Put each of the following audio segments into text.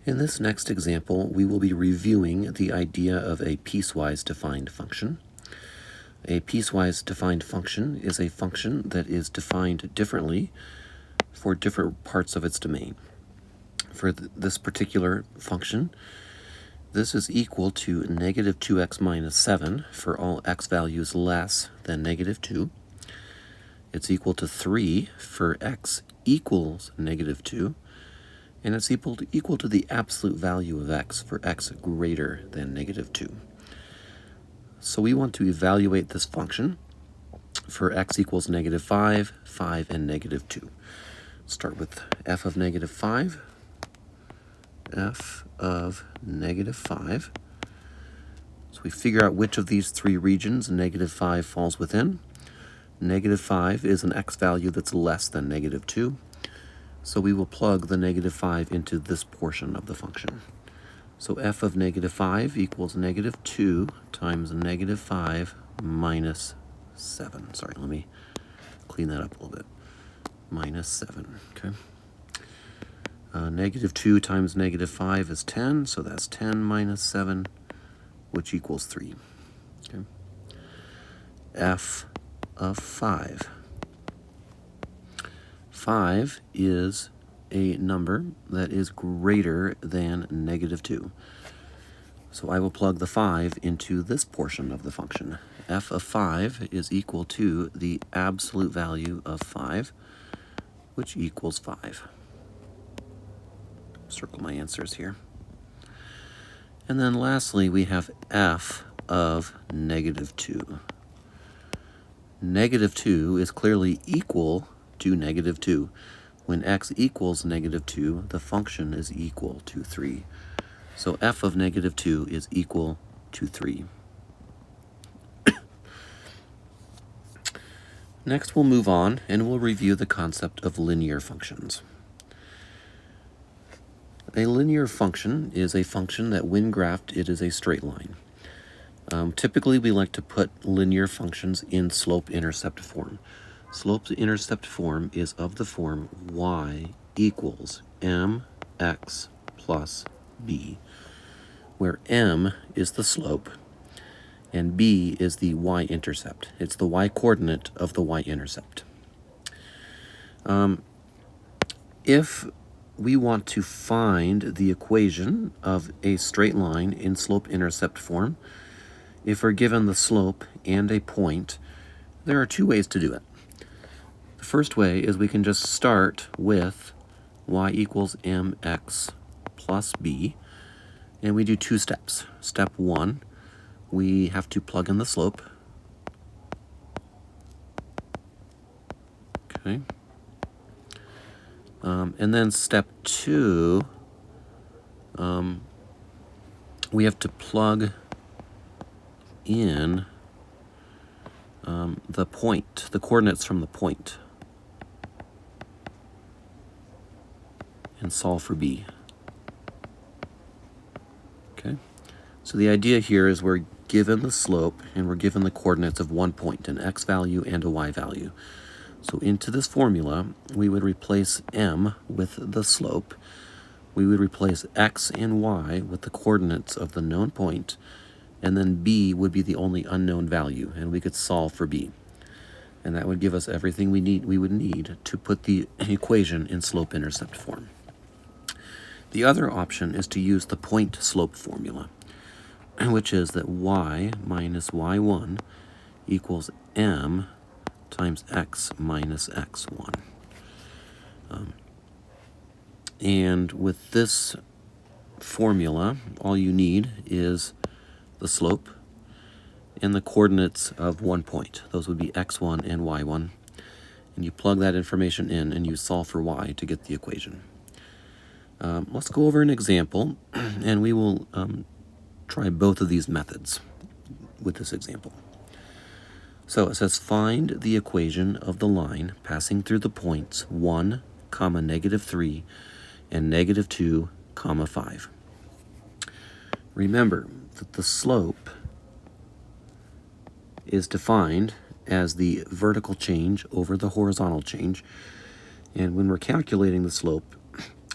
In this next example, we will be reviewing the idea of a piecewise defined function. A piecewise defined function is a function that is defined differently for different parts of its domain. For this particular function, this is equal to negative 2x minus 7 for all x values less than negative 2. It's equal to 3 for x equals negative 2. And it's equal to the absolute value of x for x greater than negative 2. So we want to evaluate this function for x equals negative 5, 5, and negative 2. Start with f of negative 5. F of negative 5. So we figure out which of these three regions negative 5 falls within. Negative 5 is an x value that's less than negative 2. So we will plug the negative 5 into this portion of the function. So f of negative 5 equals negative 2 times negative 5 minus 7. Sorry, let me clean that up a little bit. Minus 7, okay? Negative 2 times negative 5 is 10, so that's 10 minus 7, which equals 3. Okay? F of 5. 5 is a number that is greater than negative 2. So I will plug the 5 into this portion of the function. F of 5 is equal to the absolute value of 5, which equals 5. Circle my answers here. And then lastly, we have f of negative 2. Negative 2 is clearly equal to negative 2. When x equals negative 2, the function is equal to 3. So f of negative 2 is equal to 3. Next, we'll move on and we'll review the concept of linear functions. A linear function is a function that when graphed, it is a straight line. Typically, we like to put linear functions in slope-intercept form. Slope-intercept form is of the form y equals mx plus b, where m is the slope and b is the y-intercept. It's the y-coordinate of the y-intercept. If we want to find the equation of a straight line in slope-intercept form, if we're given the slope and a point, there are two ways to do it. The first way is we can just start with y equals mx plus b, and we do two steps. Step 1, we have to plug in the slope. Okay. And then step 2, we have to plug in the point, the coordinates from the point, and solve for b. Okay, so the idea here is we're given the slope and we're given the coordinates of one point, an x value and a y value. So into this formula, we would replace m with the slope. We would replace x and y with the coordinates of the known point, and then b would be the only unknown value, and we could solve for b. And that would give us everything we would need to put the equation in slope-intercept form. The other option is to use the point-slope formula, which is that y minus y1 equals m times x minus x1. And with this formula, all you need is the slope and the coordinates of one point. Those would be x1 and y1. And you plug that information in and you solve for y to get the equation. Let's go over an example, and we will try both of these methods with this example. So it says find the equation of the line passing through the points 1, negative 3, and negative 2, 5. Remember that the slope is defined as the vertical change over the horizontal change, and when we're calculating the slope,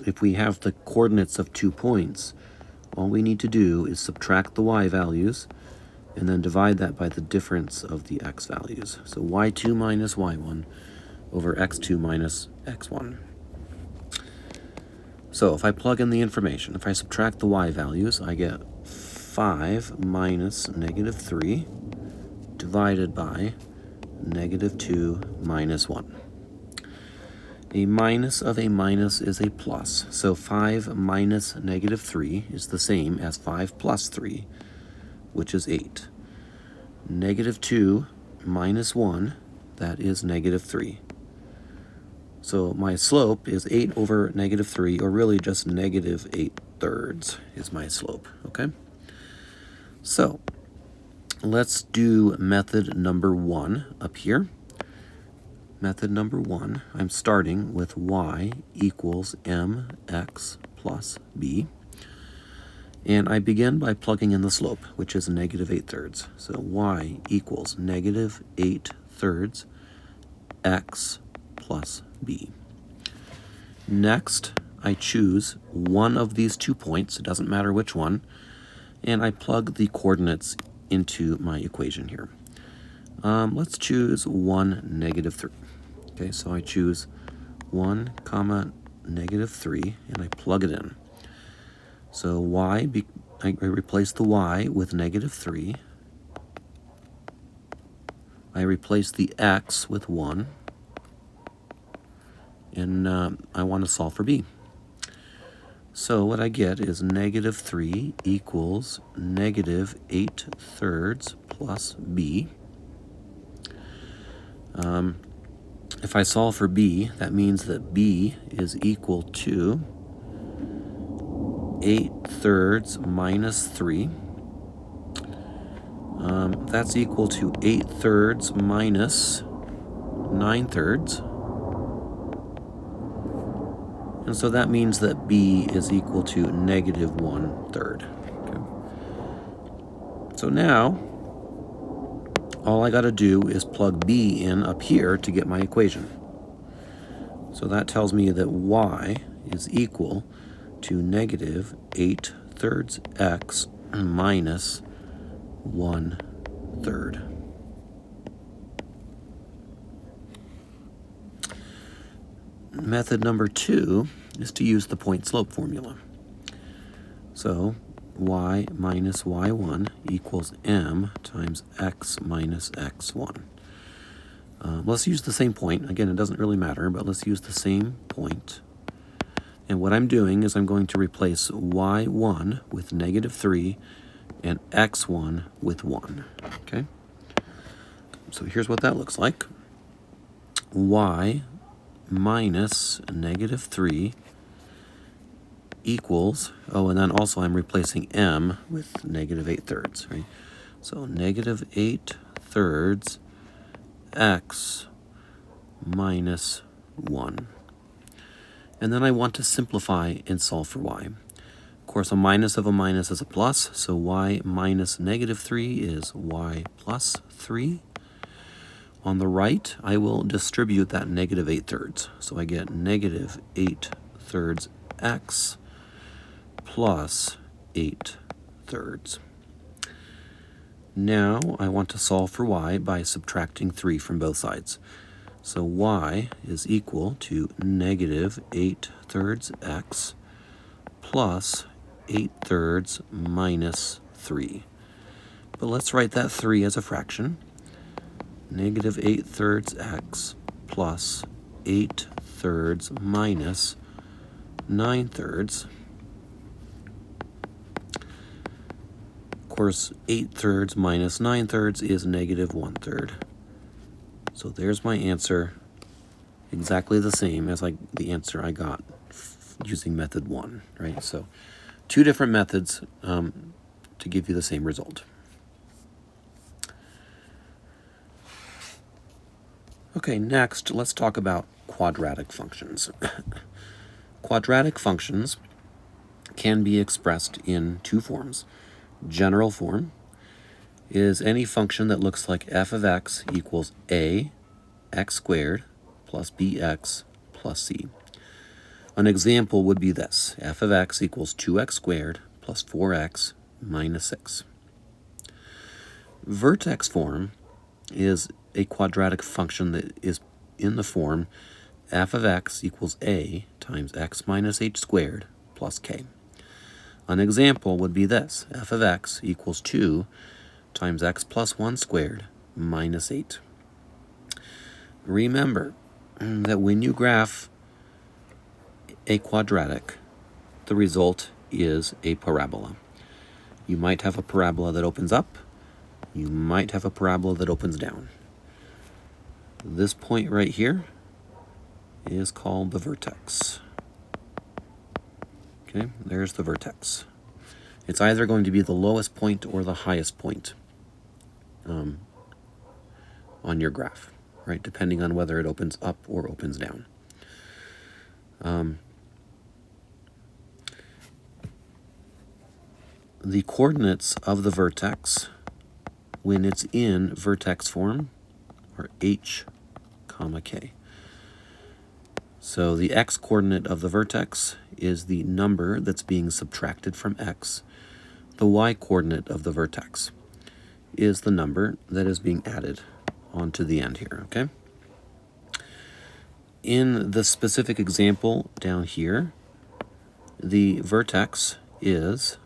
if we have the coordinates of 2 points, all we need to do is subtract the y values and then divide that by the difference of the x values. So y2 minus y1 over x2 minus x1. So if I plug in the information, if I subtract the y values, I get 5 minus negative 3 divided by negative 2 minus 1. A minus of a minus is a plus. So 5 minus negative 3 is the same as 5 plus 3, which is 8. Negative 2 minus 1, that is negative 3. So my slope is 8 over negative 3, or really just negative 8/3 is my slope, okay? So let's do method number 1 up here. Method number 1, I'm starting with y equals mx plus b. And I begin by plugging in the slope, which is negative 8/3. So y equals negative 8/3 x plus b. Next, I choose one of these 2 points, it doesn't matter which one, and I plug the coordinates into my equation here. Let's choose 1, negative 3. Okay, so I choose 1 comma negative 3, and I plug it in. So I replace the y with negative 3. I replace the x with 1. And I want to solve for b. So what I get is negative 3 equals negative 8/3 plus b. If I solve for b, that means that b is equal to 8/3 minus 3. That's equal to 8/3 minus 9/3. And so that means that b is equal to negative 1/3. Okay. So now, all I got to do is plug b in up here to get my equation. So that tells me that y is equal to negative 8/3 x minus 1/3. Method number 2 is to use the point slope formula. So y minus y1 equals m times x minus x1. Let's use the same point. Again, it doesn't really matter, but let's use the same point. And what I'm doing is I'm going to replace y1 with negative 3 and x1 with 1. Okay? So here's what that looks like. Y minus negative 3 equals, and then also I'm replacing m with negative 8/3, right? So negative 8/3 x minus 1. And then I want to simplify and solve for y. Of course, a minus of a minus is a plus, so y minus negative 3 is y plus 3. On the right, I will distribute that negative 8/3. So I get negative 8/3 x plus 8/3. Now I want to solve for y by subtracting 3 from both sides. So y is equal to negative 8/3 x plus 8/3 minus 3. But let's write that 3 as a fraction. Negative 8/3 x plus 8/3 minus 9/3. Of course, 8/3 minus 9/3 is negative 1/3. So there's my answer, exactly the same as the answer I got using method 1, right? So 2 different methods to give you the same result. Okay, next, let's talk about quadratic functions. Quadratic functions can be expressed in 2 forms. General form is any function that looks like f of x equals a x squared plus bx plus c. An example would be this. F of x equals 2x squared plus 4x minus 6. Vertex form is a quadratic function that is in the form f of x equals a times x minus h squared plus k. An example would be this. F of x equals 2 times x plus 1 squared minus 8. Remember that when you graph a quadratic, the result is a parabola. You might have a parabola that opens up. You might have a parabola that opens down. This point right here is called the vertex. Okay, there's the vertex. It's either going to be the lowest point or the highest point on your graph, right? Depending on whether it opens up or opens down. The coordinates of the vertex when it's in vertex form are h, comma k. So the x-coordinate of the vertex is the number that's being subtracted from x. The y-coordinate of the vertex is the number that is being added onto the end here, okay? In the specific example down here, the vertex is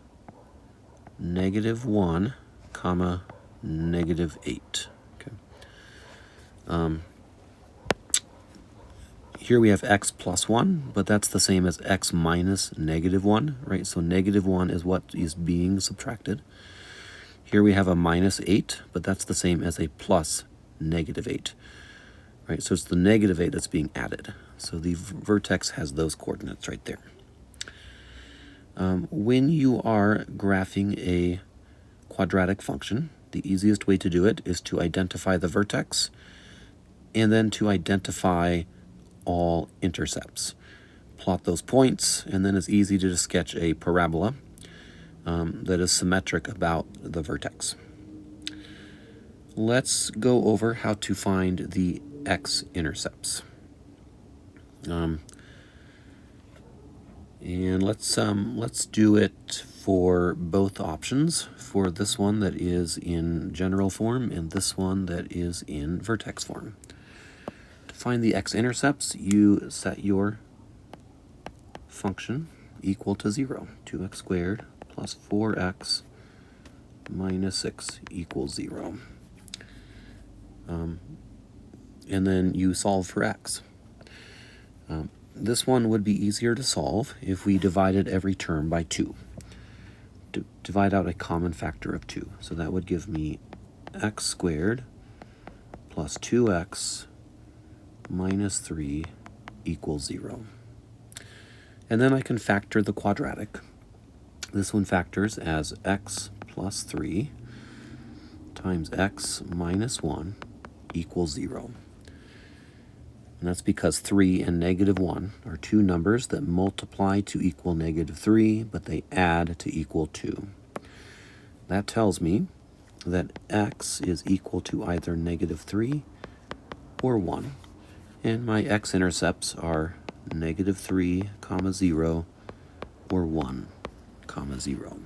-1, comma, -8. Okay. Here we have x plus 1, but that's the same as x minus -1, right? So -1 is what is being subtracted. Here we have a -8, but that's the same as a plus -8, right? So it's the -8 that's being added. So the vertex has those coordinates right there. When you are graphing a quadratic function, the easiest way to do it is to identify the vertex and then to identify all intercepts. Plot those points, and then it's easy to just sketch a parabola that is symmetric about the vertex. Let's go over how to find the x-intercepts. And let's do it for both options, for this one that is in general form and this one that is in vertex form. To find the x-intercepts, you set your function equal to 0. 2x squared plus 4x minus 6 equals 0. And then you solve for x. This one would be easier to solve if we divided every term by 2. Divide out a common factor of 2. So that would give me x squared plus 2x minus 3 equals 0. And then I can factor the quadratic. This one factors as x plus 3 times x minus 1 equals 0. And that's because 3 and -1 are two numbers that multiply to equal -3, but they add to equal 2. That tells me that x is equal to either -3 or 1. And my x-intercepts are -3, 0, or 1, 0.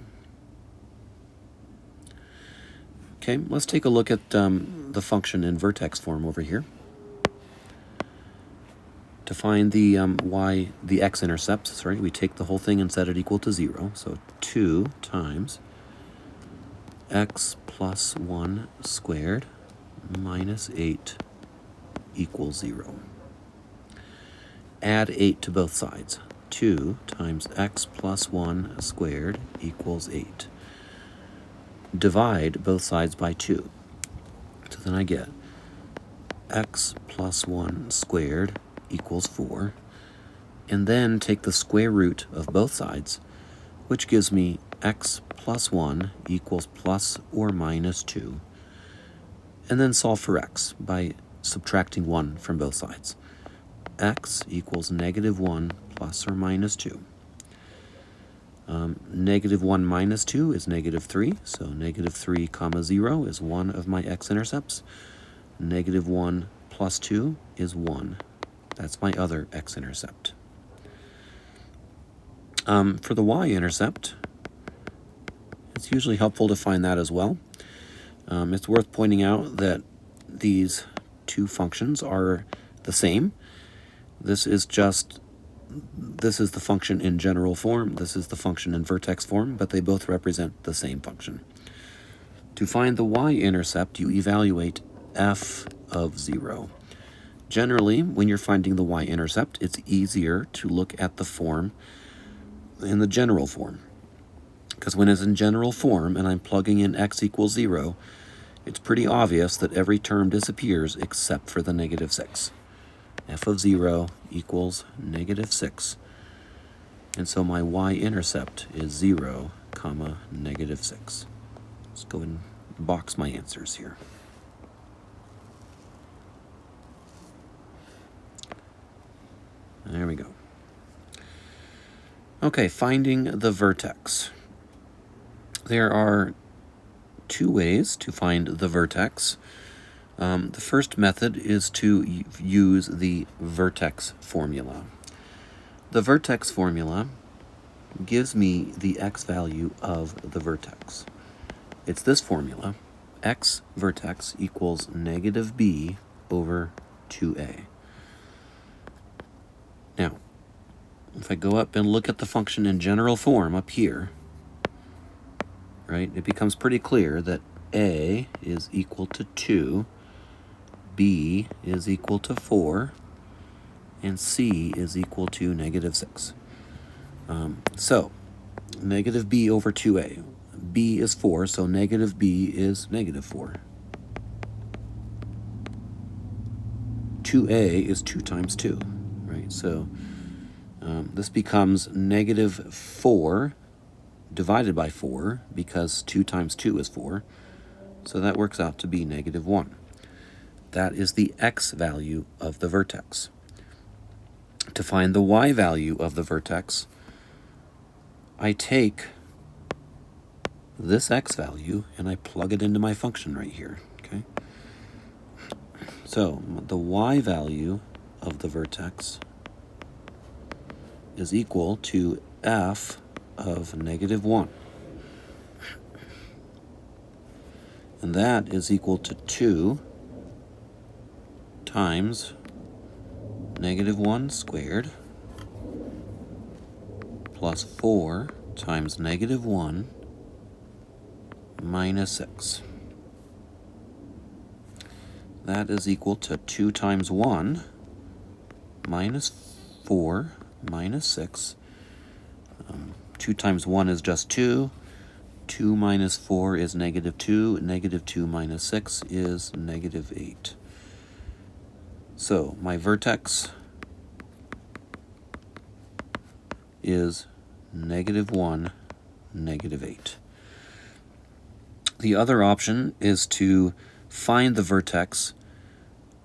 Okay, let's take a look at the function in vertex form over here. To find the the x-intercepts, we take the whole thing and set it equal to 0. So 2 times x plus 1 squared minus 8 equals 0. Add 8 to both sides. 2 times x plus 1 squared equals 8. Divide both sides by 2. So then I get x plus 1 squared equals 4, and then take the square root of both sides, which gives me x plus 1 equals plus or minus 2, and then solve for x by subtracting 1 from both sides. X equals -1 plus or minus 2. -1 minus 2 is -3, so -3, 0 is one of my x-intercepts. -1 plus 2 is 1. That's my other x-intercept. For the y-intercept, it's usually helpful to find that as well. It's worth pointing out that these two functions are the same. This is the function in general form, this is the function in vertex form, but they both represent the same function. To find the y-intercept, you evaluate f of 0. Generally, when you're finding the y-intercept, it's easier to look at the form in the general form. Because when it's in general form and I'm plugging in x equals 0, it's pretty obvious that every term disappears except for the negative 6. F of 0 equals negative 6. And so my y-intercept is 0, comma, negative 6. Let's go and box my answers here. There we go. Okay, finding the vertex. There are two ways to find the vertex. The first method is to use the vertex formula. The vertex formula gives me the x value of the vertex. It's this formula, x vertex equals negative b over 2a. Now, if I go up and look at the function in general form up here, right, it becomes pretty clear that a is equal to 2, b is equal to 4, and c is equal to negative 6. So, negative b over 2a. b is 4, so negative b is negative 4. 2a is 2 times 2, right? So this becomes negative 4 divided by 4, because 2 times 2 is 4. So that works out to be negative 1. That is the x value of the vertex. To find the y value of the vertex, I take this x value and I plug it into my function right here, okay? So the y value of the vertex is equal to f of negative 1. And that is equal to 2 times negative 1 squared plus 4 times negative 1 minus 6. That is equal to 2 times 1 minus 4 minus 6. 2 times 1 is just 2. 2 minus 4 is negative 2. Negative 2 minus 6 is negative 8. So my vertex is negative 1, negative 8. The other option is to find the vertex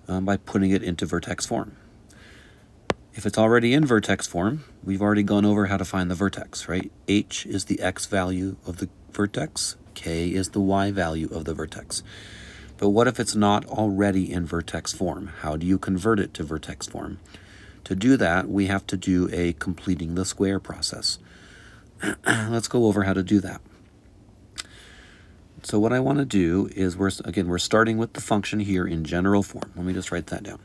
by putting it into vertex form. If it's already in vertex form, we've already gone over how to find the vertex, right? H is the x value of the vertex, k is the y value of the vertex. But what if it's not already in vertex form? How do you convert it to vertex form? To do that, we have to do a completing the square process. Let's go over how to do that. So what I want to do is, we're starting with the function here in general form. Let me just write that down.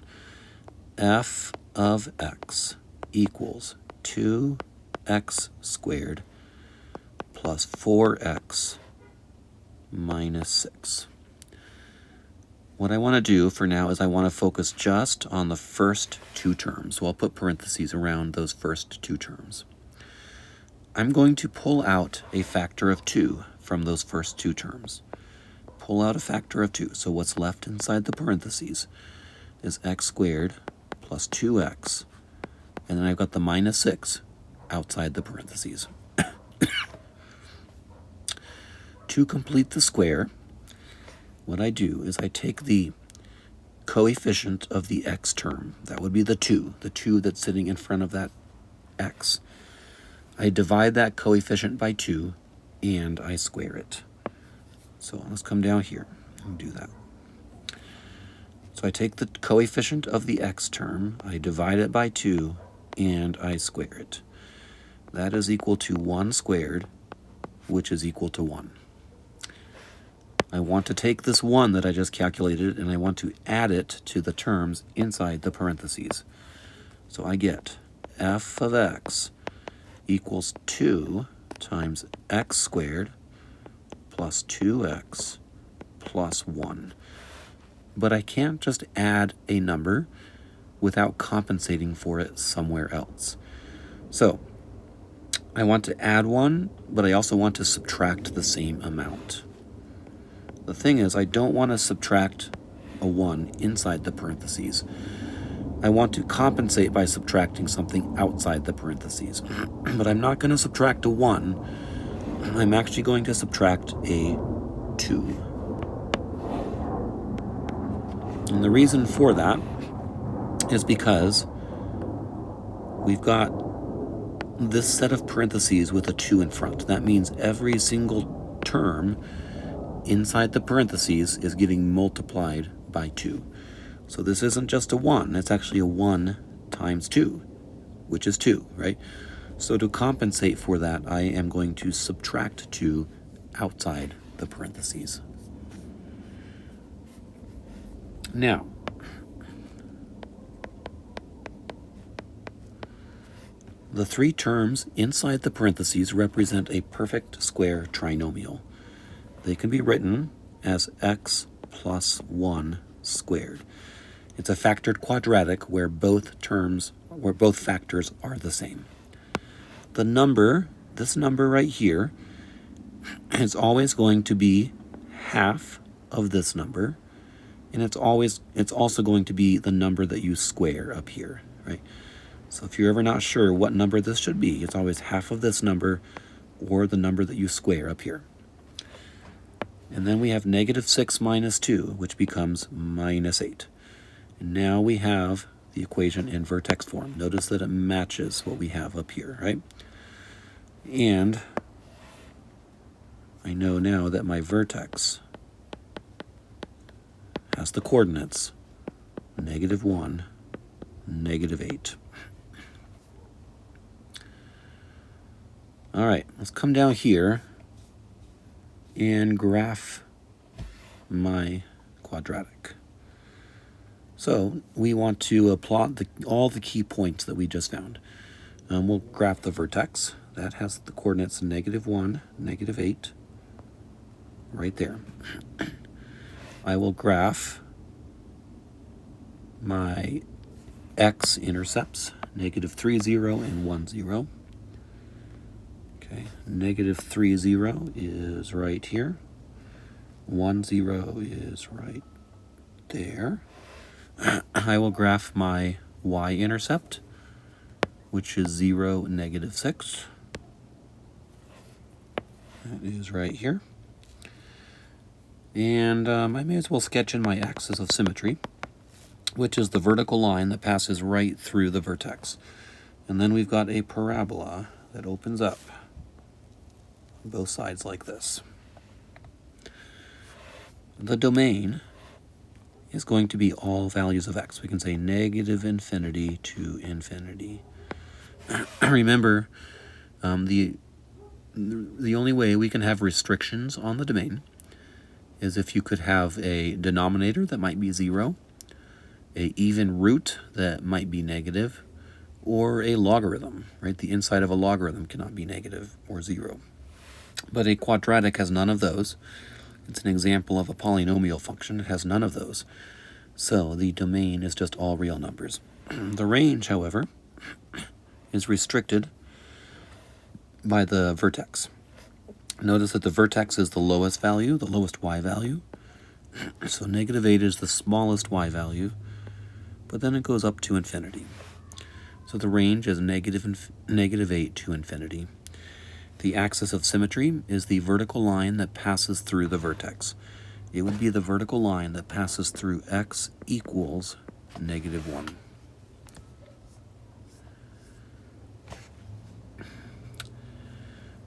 F of x equals 2x squared plus 4x minus 6. What I want to do for now is I want to focus just on the first two terms. So I'll put parentheses around those first two terms. I'm going to pull out a factor of 2 from those first two terms. Pull out a factor of 2. So what's left inside the parentheses is x squared plus 2x, and then I've got the minus 6 outside the parentheses. To complete the square, what I do is I take the coefficient of the x term. That would be the 2 that's sitting in front of that x. I divide that coefficient by 2, and I square it. So let's come down here and do that. So I take the coefficient of the x term, I divide it by 2, and I square it. that is equal to 1 squared, which is equal to 1. I want to take this 1 that I just calculated and I want to add it to the terms inside the parentheses. So I get f of x equals 2 times x squared plus 2x plus 1. But I can't just add a number without compensating for it somewhere else. So I want to add 1, but I also want to subtract the same amount. The thing is, I don't want to subtract a 1 inside the parentheses. I want to compensate by subtracting something outside the parentheses. But I'm not going to subtract a 1. I'm actually going to subtract a 2. And the reason for that is because we've got this set of parentheses with a 2 in front. That means every single term inside the parentheses is getting multiplied by 2. So this isn't just a 1, it's actually a 1 times 2, which is 2, right? So to compensate for that, I am going to subtract 2 outside the parentheses. Now, the 3 terms inside the parentheses represent a perfect square trinomial. They can be written as x plus 1 squared. It's a factored quadratic where both factors are the same. The number, this number right here, is always going to be half of this number, and it's also going to be the number that you square up here, right? So if you're ever not sure what number this should be, it's always half of this number or the number that you square up here. And then we have negative 6 minus 2, which becomes minus 8. And now we have the equation in vertex form. Notice that it matches what we have up here, right? And I know now that my vertex has the coordinates negative 1, negative 8. All right, let's come down here and graph my quadratic. So we want to plot all the key points that we just found. We'll graph the vertex. That has the coordinates negative 1, negative 8, right there. I will graph my x-intercepts, negative 3, 0, and 1, 0. Okay, negative 3, 0 is right here. 1, 0 is right there. I will graph my y-intercept, which is 0, negative 6. That is right here. And I may as well sketch in my axis of symmetry, which is the vertical line that passes right through the vertex. And then we've got a parabola that opens up both sides like this. The domain is going to be all values of x. We can say negative infinity to infinity. Remember, the only way we can have restrictions on the domain is if you could have a denominator that might be 0, a even root that might be negative, or a logarithm, right? The inside of a logarithm cannot be negative or 0. But a quadratic has none of those. It's an example of a polynomial function. It has none of those. So the domain is just all real numbers. The range, however, is restricted by the vertex. Notice that the vertex is the lowest value, the lowest y value. So negative 8 is the smallest y value, but then it goes up to infinity. So the range is negative 8 to infinity. The axis of symmetry is the vertical line that passes through the vertex. It would be the vertical line that passes through x equals negative 1.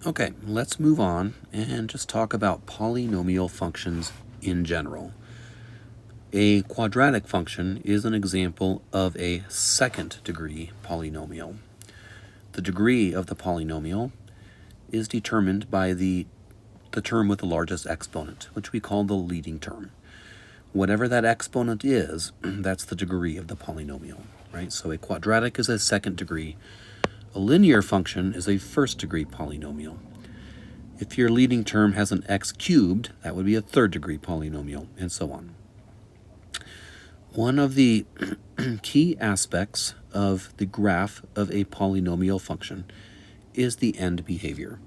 Okay, let's move on and just talk about polynomial functions in general. A quadratic function is an example of a second-degree polynomial. the degree of the polynomial is determined by the term with the largest exponent, which we call the leading term. Whatever that exponent is, that's the degree of the polynomial, right? So a quadratic is a second degree. A linear function is a first degree polynomial. If your leading term has an x cubed, that would be a third degree polynomial, and so on. One of the key aspects of the graph of a polynomial function is the end behavior.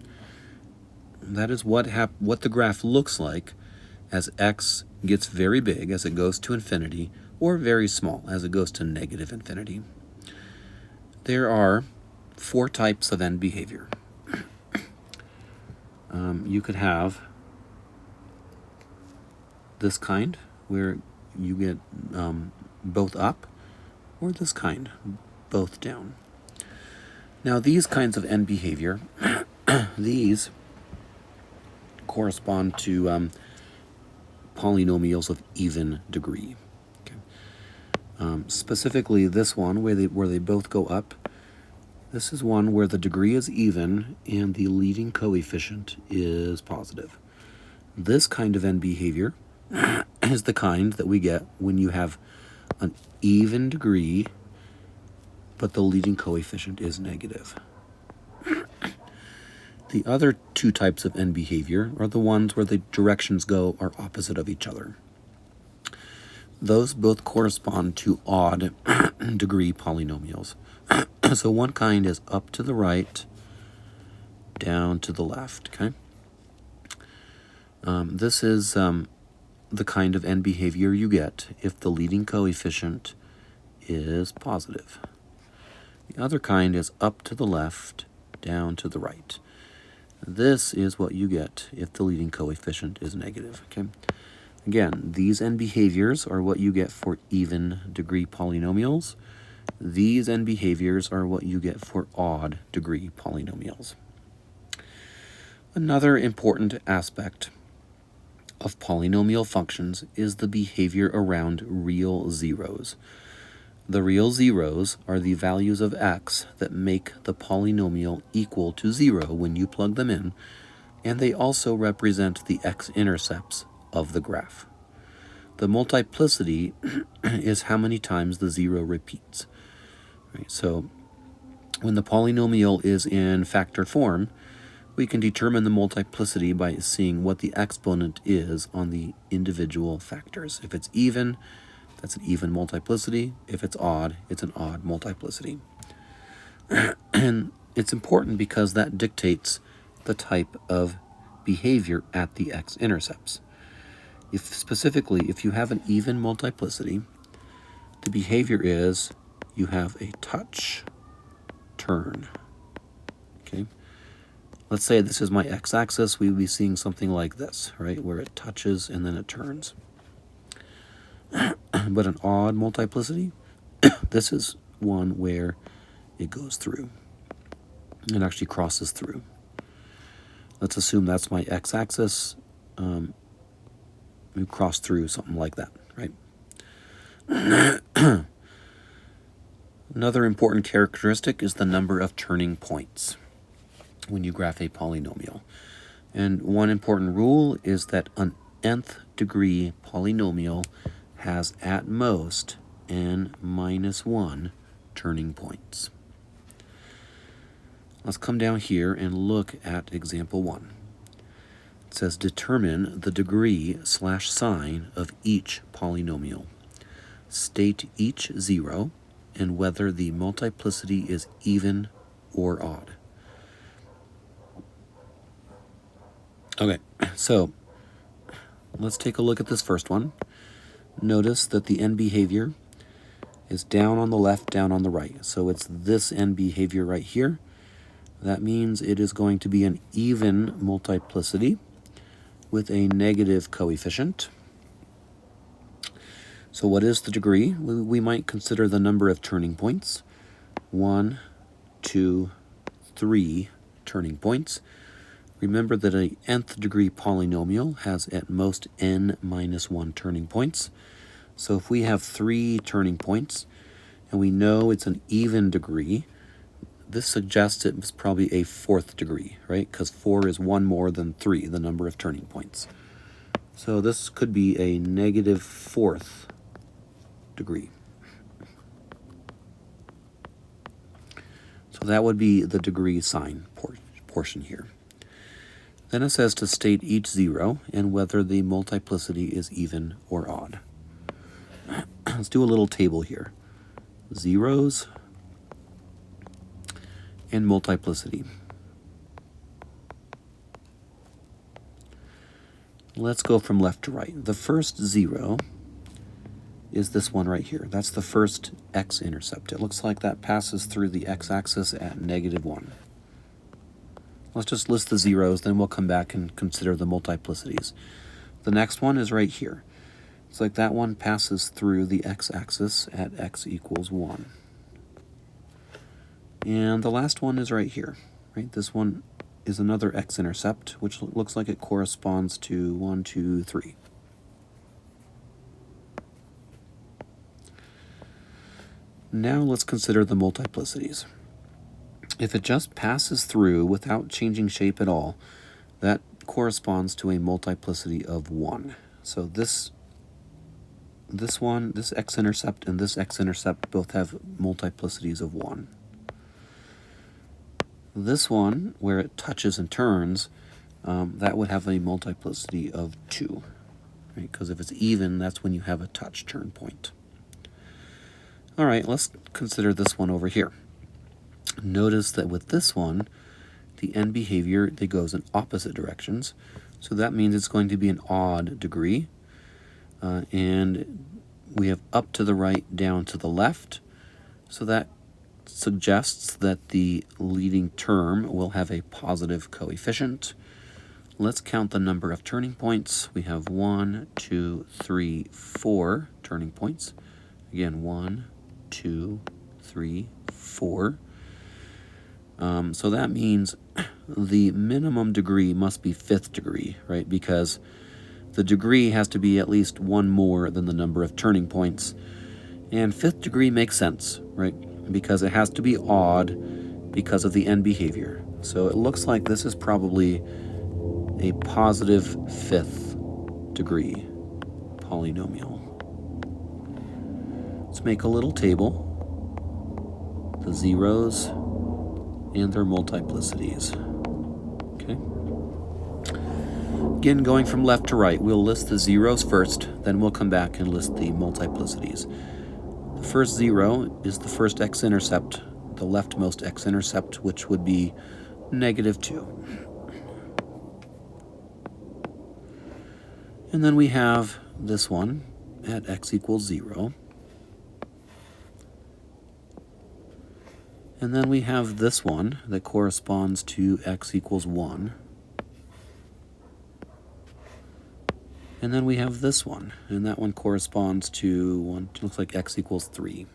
That is what the graph looks like as x gets very big as it goes to infinity, or very small as it goes to negative infinity. There are 4 types of end behavior. You could have this kind, where you get both up, or this kind, both down. Now these kinds of end behavior, these correspond to polynomials of even degree. Okay. Specifically this one, where they both go up, this is one where the degree is even and the leading coefficient is positive. This kind of end behavior is the kind that we get when you have an even degree, but the leading coefficient is negative. The other 2 types of end behavior are the ones where the directions are opposite of each other. Those both correspond to odd degree polynomials. So one kind is up to the right, down to the left, okay? This is the kind of end behavior you get if the leading coefficient is positive. The other kind is up to the left, down to the right. This is what you get if the leading coefficient is negative, okay? Again, these end behaviors are what you get for even degree polynomials. These end behaviors are what you get for odd degree polynomials. Another important aspect of polynomial functions is the behavior around real zeros. The real zeros are the values of x that make the polynomial equal to 0 when you plug them in, and they also represent the x-intercepts of the graph. The multiplicity is how many times the 0 repeats. Right, so when the polynomial is in factored form, we can determine the multiplicity by seeing what the exponent is on the individual factors. If it's even, that's an even multiplicity. If it's odd, it's an odd multiplicity. And it's important because that dictates the type of behavior at the x-intercepts. If you have an even multiplicity, the behavior is you have a touch, turn. Okay. Let's say this is my x-axis. We would be seeing something like this, right, where it touches and then it turns. But an odd multiplicity, this is one where it goes through. It actually crosses through. Let's assume that's my x-axis. We cross through something like that, right? Another important characteristic is the number of turning points when you graph a polynomial. And one important rule is that an nth degree polynomial has at most n minus 1 turning points. Let's come down here and look at example 1. It says determine the degree/sign of each polynomial. State each 0 and whether the multiplicity is even or odd. Okay, so let's take a look at this first one. Notice that the end behavior is down on the left, down on the right. So it's this end behavior right here. That means it is going to be an even multiplicity with a negative coefficient. So what is the degree? We might consider the number of turning points. 1, 2, 3 turning points. Remember that an nth degree polynomial has at most n minus 1 turning points. So if we have 3 turning points, and we know it's an even degree, this suggests it was probably a fourth degree, right? Because 4 is one more than 3, the number of turning points. So this could be a negative fourth degree. So that would be the degree sign portion here. Then it says to state each zero and whether the multiplicity is even or odd. Let's do a little table here. Zeros and multiplicity. Let's go from left to right. The first zero is this one right here. That's the first x-intercept. It looks like that passes through the x-axis at -1. Let's just list the zeros, then we'll come back and consider the multiplicities. The next one is right here. It's like that one passes through the x-axis at x equals 1. And the last one is right here. Right? This one is another x-intercept, which looks like it corresponds to 1, 2, 3. Now let's consider the multiplicities. If it just passes through without changing shape at all, that corresponds to a multiplicity of 1. So this one, this x-intercept, and this x-intercept both have multiplicities of 1. This one, where it touches and turns, that would have a multiplicity of 2. Right? Because if it's even, that's when you have a touch turn point. All right, let's consider this one over here. Notice that with this one, the end behavior, it goes in opposite directions. So that means it's going to be an odd degree. And we have up to the right, down to the left. So that suggests that the leading term will have a positive coefficient. Let's count the number of turning points. We have 1, 2, 3, 4 turning points. Again, 1, 2, 3, 4. So that means the minimum degree must be 5th degree, right? Because the degree has to be at least one more than the number of turning points. And 5th degree makes sense, right? Because it has to be odd because of the end behavior. So it looks like this is probably a positive 5th degree polynomial. Let's make a little table. The zeros and their multiplicities. Okay. Again, going from left to right, we'll list the zeros first, then we'll come back and list the multiplicities. The first zero is the first x-intercept, the leftmost x-intercept, which would be -2. And then we have this one at x equals 0. And then we have this one that corresponds to x equals 1. And then we have this one, and that one corresponds to looks like x equals 3.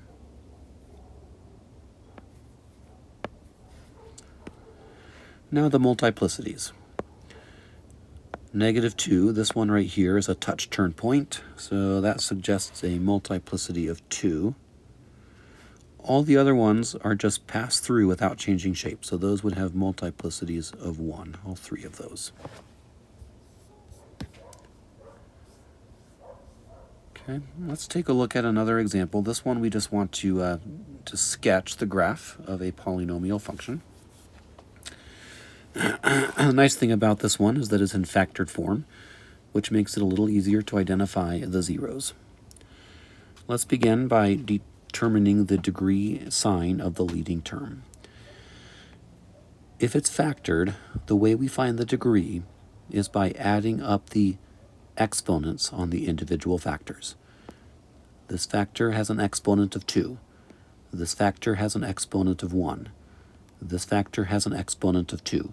Now the multiplicities. -2, this one right here is a touch turn point, so that suggests a multiplicity of 2. All the other ones are just pass through without changing shape, so those would have multiplicities of 1, all 3 of those. Okay, let's take a look at another example. This one we just want to sketch the graph of a polynomial function. The nice thing about this one is that it's in factored form, which makes it a little easier to identify the zeros. Let's begin by determining the degree sign of the leading term. If it's factored, the way we find the degree is by adding up the exponents on the individual factors. This factor has an exponent of 2. This factor has an exponent of 1. This factor has an exponent of 2.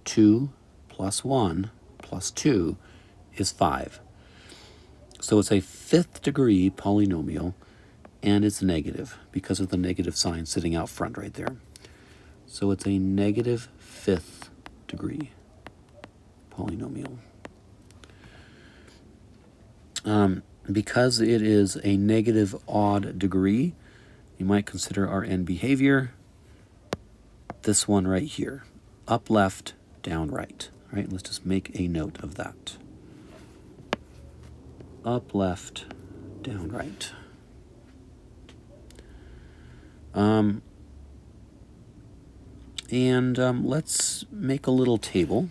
2 plus 1 plus 2 is 5. So it's a 5th degree polynomial, and it's negative because of the negative sign sitting out front right there. So it's a negative 5th degree polynomial. Because it is a negative odd degree, you might consider our end behavior this one right here. Up left, down right. All right, let's just make a note of that. Up left, down right. Let's make a little table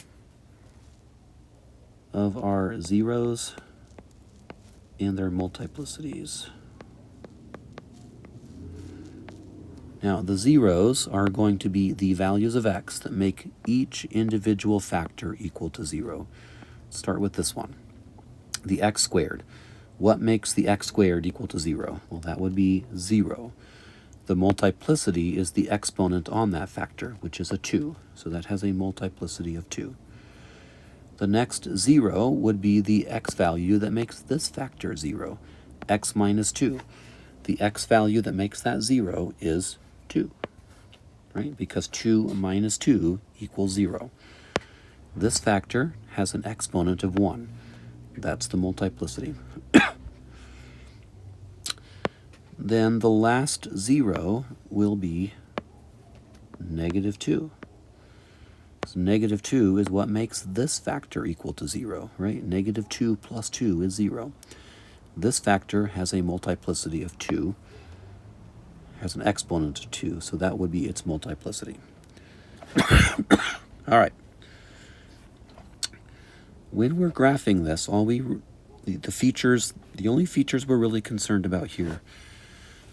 of our zeros and their multiplicities. Now, the zeros are going to be the values of x that make each individual factor equal to 0. Let's start with this one, the x squared. What makes the x squared equal to 0? Well, that would be 0. The multiplicity is the exponent on that factor, which is a 2. So that has a multiplicity of 2. The next 0 would be the x value that makes this factor 0, x minus 2. The x value that makes that 0 is 2, right? Because 2 minus 2 equals 0. This factor has an exponent of 1. That's the multiplicity. Then the last 0 will be negative 2. So negative 2 is what makes this factor equal to 0, right? Negative 2 plus 2 is 0. This factor has a multiplicity of 2, has an exponent of 2, so that would be its multiplicity. All right. When we're graphing this, the only features we're really concerned about here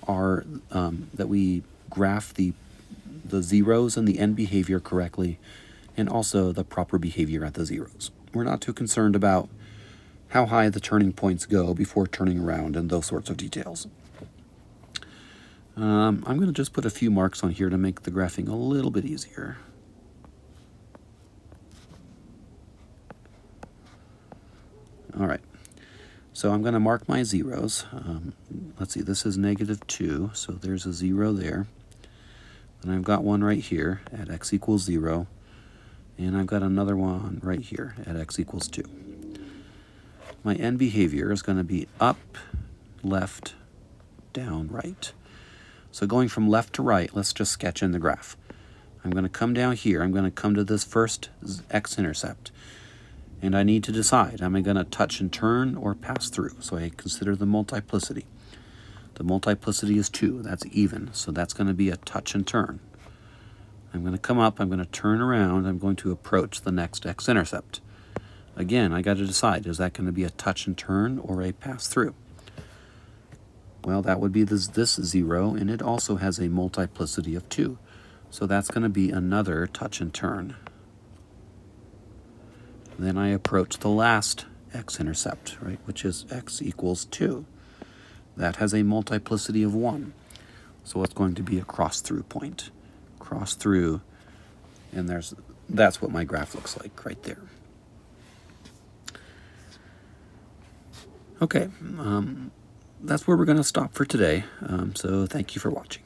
are that we graph the zeros and the end behavior correctly, and also the proper behavior at the zeros. We're not too concerned about how high the turning points go before turning around and those sorts of details. I'm going to just put a few marks on here to make the graphing a little bit easier. All right. So I'm going to mark my zeros. Let's see, this is negative 2, so there's a 0 there. And I've got one right here at x equals 0. And I've got another one right here at x equals 2. My end behavior is going to be up, left, down, right. So going from left to right, let's just sketch in the graph. I'm going to come down here. I'm going to come to this first x-intercept. And I need to decide, am I going to touch and turn or pass through? So I consider the multiplicity. The multiplicity is 2. That's even. So that's going to be a touch and turn. I'm going to come up. I'm going to turn around. I'm going to approach the next x-intercept. Again, I got to decide, is that going to be a touch and turn or a pass through? Well, that would be this 0, and it also has a multiplicity of 2. So that's going to be another touch and turn. Then I approach the last x-intercept, right, which is x equals 2. That has a multiplicity of 1. So it's going to be a cross-through point. Cross through, and that's what my graph looks like right there. Okay, that's where we're going to stop for today. So thank you for watching.